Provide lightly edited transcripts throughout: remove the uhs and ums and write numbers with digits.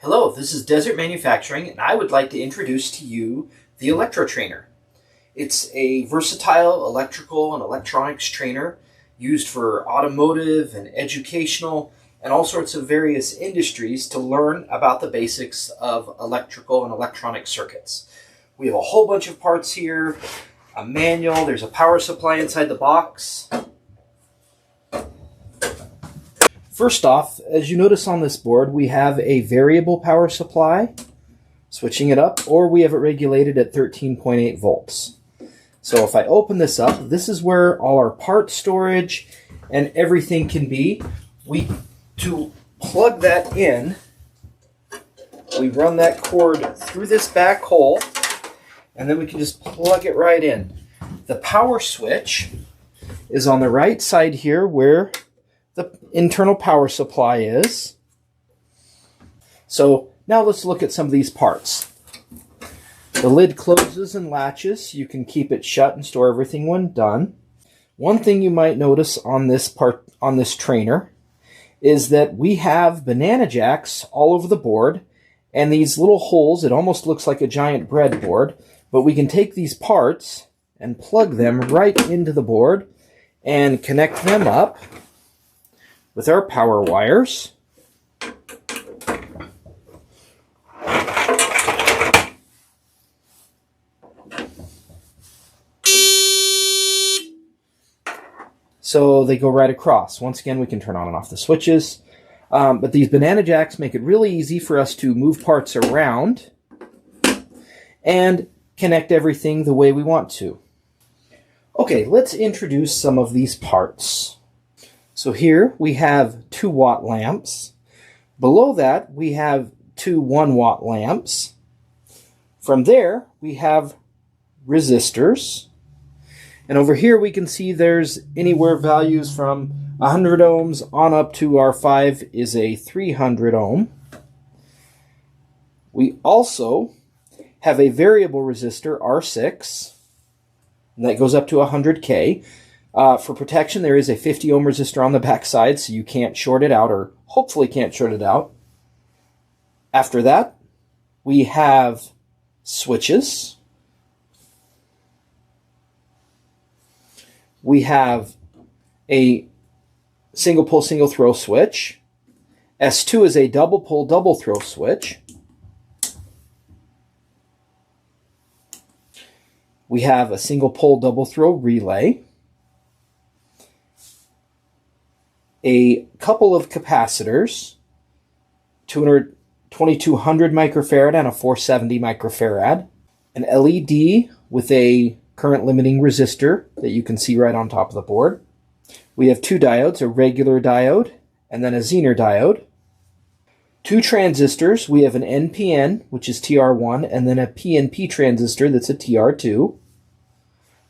Hello, this is Desert Manufacturing, and I would like to introduce to you the Electro-Trainer. It's a versatile electrical and electronics trainer used for automotive and educational and all sorts of various industries to learn about the basics of electrical and electronic circuits. We have a whole bunch of parts here, a manual, there's a power supply inside the box. First off, as you notice on this board, we have a variable power supply, switching it up, or we have it regulated at 13.8 volts. So if I open this up, this is where all our part storage and everything can be. To plug that in, we run that cord through this back hole, and then we can just plug it right in. The power switch is on the right side here where the internal power supply is. So now let's look at some of these parts. The lid closes and latches. You can keep it shut and store everything when done. One thing you might notice on this trainer is that we have banana jacks all over the board, and these little holes, it almost looks like a giant breadboard, but we can take these parts and plug them right into the board and connect them up with our power wires. So they go right across. Once again, we can turn on and off the switches. But these banana jacks make it really easy for us to move parts around and connect everything the way we want to. Okay, let's introduce some of these parts. So here we have 2-watt lamps. Below that we have 2 1-watt lamps. From there we have resistors. And over here we can see there's anywhere values from 100 ohms on up to R5 is a 300 ohm. We also have a variable resistor, R6, and that goes up to 100K. For protection, there is a 50 ohm resistor on the back side, so you can't short it out, or hopefully can't short it out. After that, we have switches. We have a single pull, single throw switch. S2 is a double pull, double throw switch. We have a single pull, double throw relay. A couple of capacitors, 2200 microfarad and a 470 microfarad. An LED with a current limiting resistor that you can see right on top of the board. We have 2 diodes, a regular diode and then a Zener diode. 2 transistors, we have an NPN, which is TR1, and then a PNP transistor that's a TR2.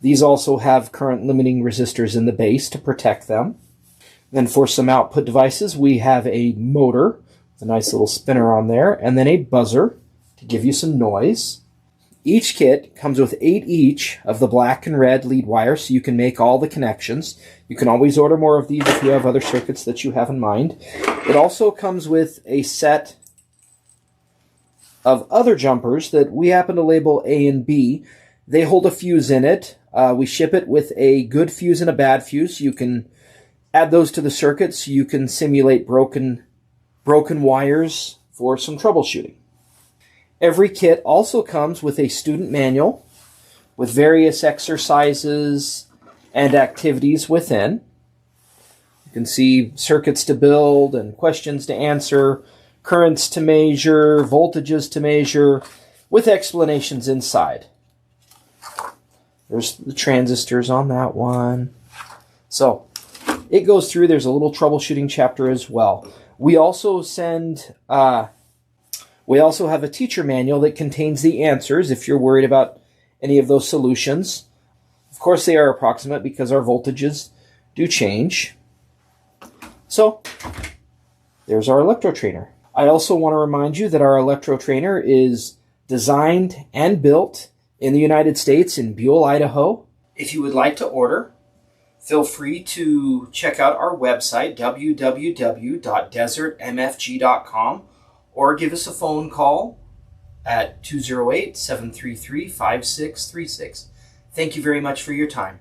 These also have current limiting resistors in the base to protect them. Then for some output devices, we have a motor with a nice little spinner on there, and then a buzzer to give you some noise. Each kit comes with 8 each of the black and red lead wires, so you can make all the connections. You can always order more of these if you have other circuits that you have in mind. It also comes with a set of other jumpers that we happen to label A and B. They hold a fuse in it. We ship it with a good fuse and a bad fuse. You can add those to the circuit so you can simulate broken wires for some troubleshooting. Every kit also comes with a student manual with various exercises and activities within. You can see circuits to build and questions to answer, currents to measure, voltages to measure, with explanations inside. There's the transistors on that one. So it goes through. There's a little troubleshooting chapter as well. We also have a teacher manual that contains the answers if you're worried about any of those solutions. Of course, they are approximate because our voltages do change. So there's our Electro-Trainer. I also want to remind you that our Electro-Trainer is designed and built in the United States in Buell, Idaho. If you would like to order, feel free to check out our website, www.desertmfg.com, or give us a phone call at 208-733-5636. Thank you very much for your time.